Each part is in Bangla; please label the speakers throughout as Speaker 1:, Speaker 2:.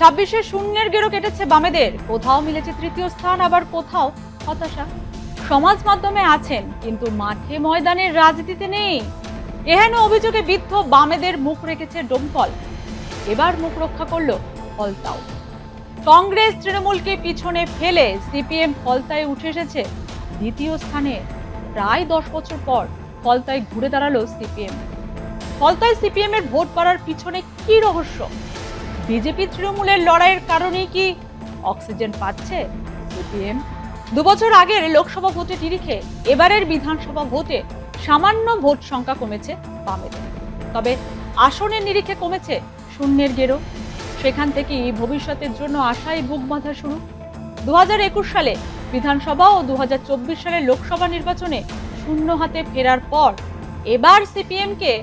Speaker 1: 26-এ শূন্যের গেরো কেটেছে বামেদের, কোথাও মিলেছে তৃতীয় স্থান, আবার কোথাও হতাশা। সমাজ মাধ্যমে আছেন কিন্তু মাঠে ময়দানের রাজনীতিতে নেই। এহেন অভিযোগে বিদ্ধ বামেদের মুখ রেখেছে ডোমকল। এবার মুখ রক্ষা করলো ফলতাও। কংগ্রেস তৃণমূলকে পিছনে ফেলে সিপিএম ফলতায় উঠে এসেছে দ্বিতীয় স্থানে। প্রায় 10 বছর পর ফলতায় ঘুরে দাঁড়ালো সিপিএম। ফলতায় সিপিএম এর ভোট বাড়ার পিছনে কি রহস্য? বিজেপি তৃণমূলের লড়াইয়ের কারণেই কি অক্সিজেন পাচ্ছে সিপিএম? 2 বছর আগের লোকসভা ভোটে নিরিখে এবারের বিধানসভা ভোটে সামান্য ভোট সংখ্যা কমেছে বামেদের, তবে আসনের নিরিখে কমেছে শূন্যের গেরো। সেখান থেকেই ভবিষ্যতের জন্য আশায় বুক বাঁধা শুরু। 2021 সালে বিধানসভা ও 2024 সালে লোকসভা নির্বাচনে শূন্য হাতে ফেরার পর এবার সিপিএম কে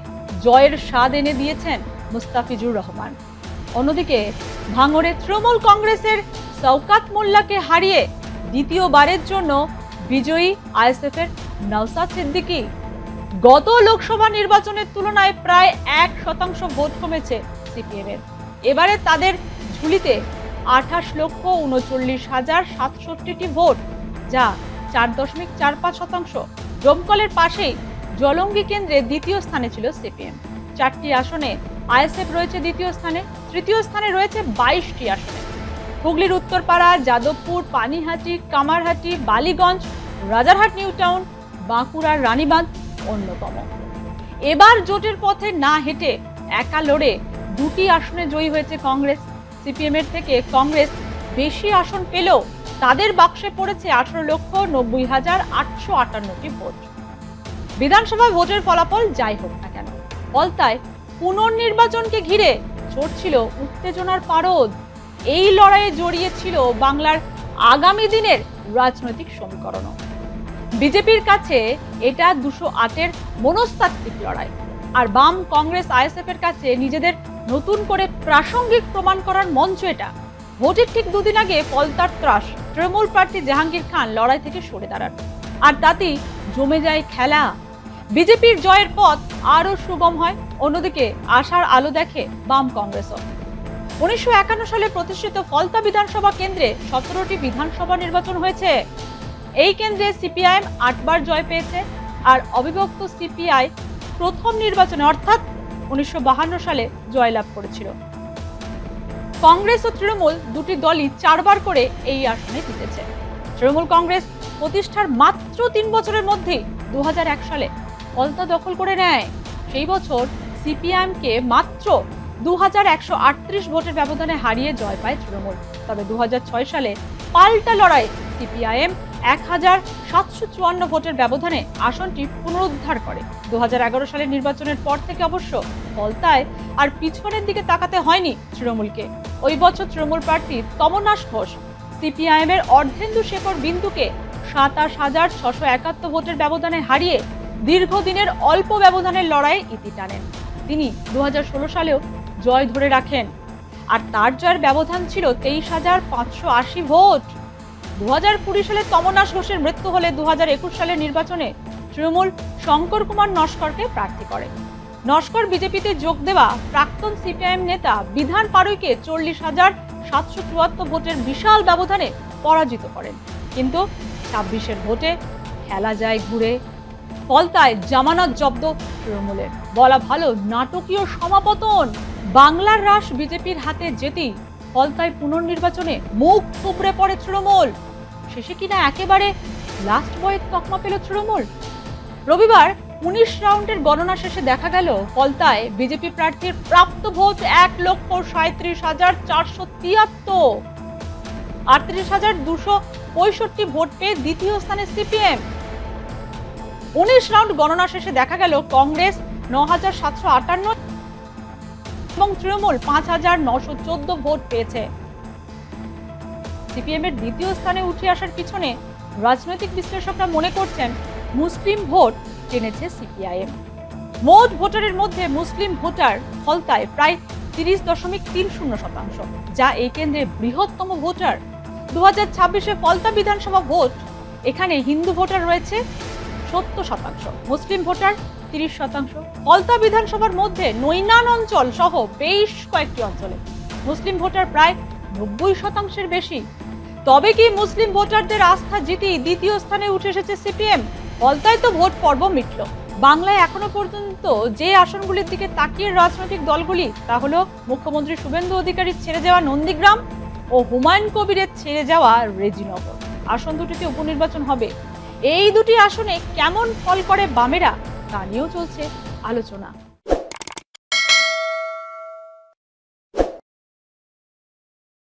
Speaker 1: জয়ের স্বাদ এনে দিয়েছেন মুস্তাফিজুর রহমান। অন্যদিকে ভাঙড়ে তৃণমূল কংগ্রেসের শওকত মোল্লাকে হারিয়ে দ্বিতীয়বারের জন্য বিজয়ী আইএসএফ এর নওশাদ সিদ্দিকী। গত লোকসভা নির্বাচনের তুলনায় প্রায় 1% ভোট কমেছে সিপিএম এর। এবারে তাদের ঝুলিতে 28,39,067টি ভোট, যা 4.45%। ডোমকলের পাশেই জলঙ্গি কেন্দ্রে দ্বিতীয় স্থানে ছিল সিপিএম। 4টি আসনে আইএসএফ রয়েছে দ্বিতীয় স্থানে, তৃতীয় স্থানে রয়েছে 22টি আসনে। হুগলির উত্তরপাড়া, যাদবপুর, পানিহাটি, কামারহাটি, বালিগঞ্জ, রাজারহাট নিউ টাউন, বাঁকুড়ার রানীবাঁধ অন্যতম। এবার জোটের পথে না হেঁটে একা লড়ে 2টি আসনে জয়ী হয়েছে কংগ্রেস। সিপিএম এর থেকে কংগ্রেস বেশি আসন পেলেও তাদের বাক্সে পড়েছে 18,90,858টি ভোট। বিধানসভা ভোটের ফলাফল যাই হোক না কেন, ফলতায় পুনর্নির্বাচনকে ঘিরে চড়ছিল উত্তেজনার পারদ। এই লড়াইয়ে জড়িয়েছিল বাংলার আগামী দিনের রাজনৈতিক সমীকরণ। বিজেপির কাছে এটা 208-এর মনস্তাত্ত্বিক লড়াই, আর বাম কংগ্রেস আইএসএফ এর কাছে নিজেদের নতুন করে প্রাসঙ্গিক প্রমাণ করার মঞ্চ এটা। ভোটের ঠিক 2 দিন আগে ফলতার ত্রাস তৃণমূল প্রার্থী জাহাঙ্গীর খান লড়াই থেকে সরে দাঁড়ান, আর তাতেই জমে যায় খেলা। বিজেপির জয়ের পথ আরো সুগম হয়। অন্যদিকে আশার আলো দেখে বাম কংগ্রেসও। 1951 সালে প্রতিষ্ঠিত ফলতা বিধানসভা কেন্দ্রে 17টি বিধানসভা নির্বাচন হয়েছে। এই কেন্দ্রে সিপিআইএম 8 বার জয় পেয়েছে, আর অবিভক্ত সিপিআই প্রথম নির্বাচনে অর্থাৎ 1952 সালে জয়লাভ করেছিল। কংগ্রেস ও তৃণমূল দুটি দলই 4 বার করে এই আসনে জিতেছে। তৃণমূল কংগ্রেস প্রতিষ্ঠার মাত্র 3 বছরের মধ্যেই 2001 সালে ফলতা দখল করে নেয়। সেই বছর সিপিআইএম কে মাত্র 2138 ভোটের ব্যবধানে হারিয়ে জয় পায় তৃণমূল। তবে 2006 সালে পাল্টা লড়াই সিপিআইএম 1754 ভোটের ব্যবধানে আসনটি পুনরুদ্ধার করে। 2011 সালের নির্বাচনের পর থেকে অবশ্য ফলতায় আর পিছনের দিকে তাকাতে হয়নি তৃণমূলকে। ওই বছর তৃণমূল প্রার্থী তমনাশ ঘোষ সিপিআইএম এর অর্ধেন্দু শেখর বিন্দুকে 27,671 ভোটের ব্যবধানে হারিয়ে দীর্ঘদিনের অল্প ব্যবধানের লড়াইয়ে ইতি টানেন। তিনি 2016 সালেও জয় ধরে রাখেন, আর তার জয়ের ব্যবধান ছিল 23,580 ভোট। 2020 সালে তমনাশ ঘোষের মৃত্যু হলে 2021 সালের নির্বাচনে তৃণমূল শঙ্কর কুমার নস্করকে প্রার্থী করে। নস্কর বিজেপিতে যোগ দেওয়া প্রাক্তন সিপিআইএম নেতা বিধান পাড়ুইকে 40,774 ভোটের বিশাল ব্যবধানে পরাজিত করেন। কিন্তু 26-এর ভোটে খেলা যায় ঘুরে। ফলতায় জামানত জব্দ তৃণমূলের, বলা ভালো নাটকীয় সমাপতন। বাংলার রাশ বিজেপির হাতে যেতেই ফলতায় পুনর্নির্বাচনে মুখ থুবড়ে পড়ে তৃণমূল। শেষে কিনা একেবারে লাস্ট বয়ের তকমা পেল তৃণমূল। রবিবার 19 রাউন্ডের গণনা শেষে দেখা গেল ফলতায় বিজেপি প্রার্থীর প্রাপ্ত ভোট 1,37,473, 38,265 ভোট পেয়ে দ্বিতীয় স্থানে সিপিএম। 19 রাউন্ড গণনা শেষে দেখা গেল কংগ্রেস 9,758 এবং তৃণমূল 5,914 ভোট পেয়েছে। সিপিএম এর দ্বিতীয় স্থানে উঠে আসার পিছনে রাজনৈতিক বিশ্লেষকরা মনে করছেন মুসলিম ভোট টেনেছে সিপিআইএম। মোট ভোটারের মধ্যে মুসলিম ভোটার ফলতায় প্রায় 30.30%, যা এই কেন্দ্রে বৃহত্তম ভোটার। 2026-এ ফলতা বিধানসভা ভোট, এখানে হিন্দু ভোটার রয়েছে 70%, মুসলিম ভোটার 30%। ফলতা বিধানসভার মধ্যে নৈনান অঞ্চল সহ বেশ কয়েকটি অঞ্চলে মুসলিম ভোটার প্রায় 90% বেশি। তবে কি মুসলিম ভোটারদের আস্থা জিতেই দ্বিতীয় স্থানে উঠে এসেছে সিপিএম? ফলতায় তো ভোট পর্ব মিটল। বাংলায় এখনো পর্যন্ত যে আসনগুলির দিকে তাকিয়ে রাজনৈতিক দলগুলি তা হলো মুখ্যমন্ত্রী শুভেন্দু অধিকারীর ছেড়ে যাওয়া নন্দীগ্রাম ও হুমায়ুন কবিরের ছেড়ে যাওয়া রেজিনগর। আসন দুটিতে উপনির্বাচন হবে। এই দুটি আসনে কেমন ফল করে বামেরা তা নিয়েও চলছে আলোচনা।